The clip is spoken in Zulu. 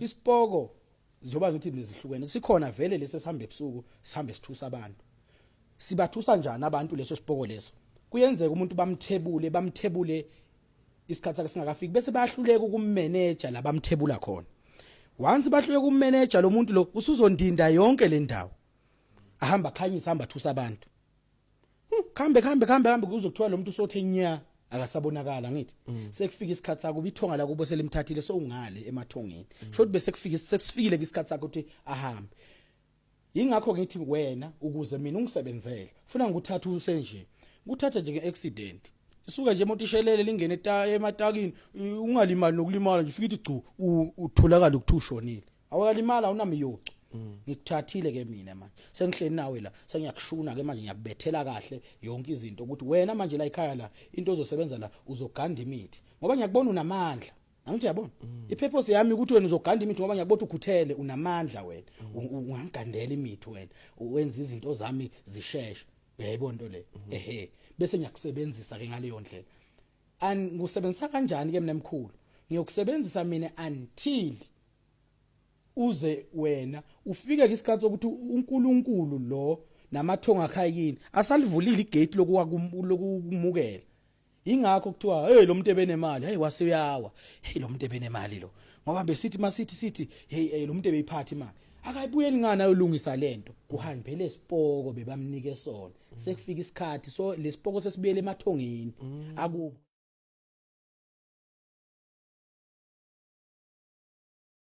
isipoko njengoba ngithi nezihlukene sikhona vele lesi sihamba ebusuku sihambe sithusa abantu sibathusa njani abantu leso sipoko leso kuyenzeka umuntu bamthebule isikhathi sakhe singakafiki bese bayahluleka ukumanager labamthebula khona once bahluleka ukumanager lo muntu lo usuzondinda yonke le ndawo ahamba khanyisa hamba thusa abantu khambe kuzokuthiwa lo muntu usothe nya akasabonakala ngithi sekufika isikhathi sakho ubithonga la kubo selimthathile so ungale emathongeni shothi bese sekufikile isikhathi sakho ukuthi ahambe ingakho ngithi wena ukuze mina ungisebenzele ufuna ngikuthatha usenje nguthatha nje ngeaccident isuka nje imoto ishelele lingene ematakini ungalimali nokulimala nje ufika ithi gcu utholakala ukuthi ushonile awukalimala unamiyocu ngikuthathile ke mina manje sengihleli nawe la sengiyakushuna ke manje ngiyakubethela kahle yonke izinto ukuthi wena manje la ekhaya la into ozosebenza la uzoganda imithi ngoba ngiyakubona unamandla angithi uyabona ipurpose yami ukuthi wena uzoganda imithi ngoba ngiyabona ukhuthele unamandla wena ungangandela imithi wena wenza izinto zami zisheshe uyayibona into le bese ngiyakusebenzisa ke ngaleyo ndlela ngusebenzisa kanjani ke mina emkhulu ngiyokusebenzisa mina until uze wena ufike isikhathi sokuthi uNkulunkulu lo namathonga akhayini asalivulile igate lokumukela ingakho kuthiwa hey lo muntu ebenemali hey waseyawa hey lo muntu ebenemali lo ngoba besithi masithi hey lo muntu ebeyiphatha imali akayibuyeli ngana yolungisa lento kuhambe lesipoko bebamnike sona sekufika isikhathi so lesipoko sesibiyele emathongeni akubo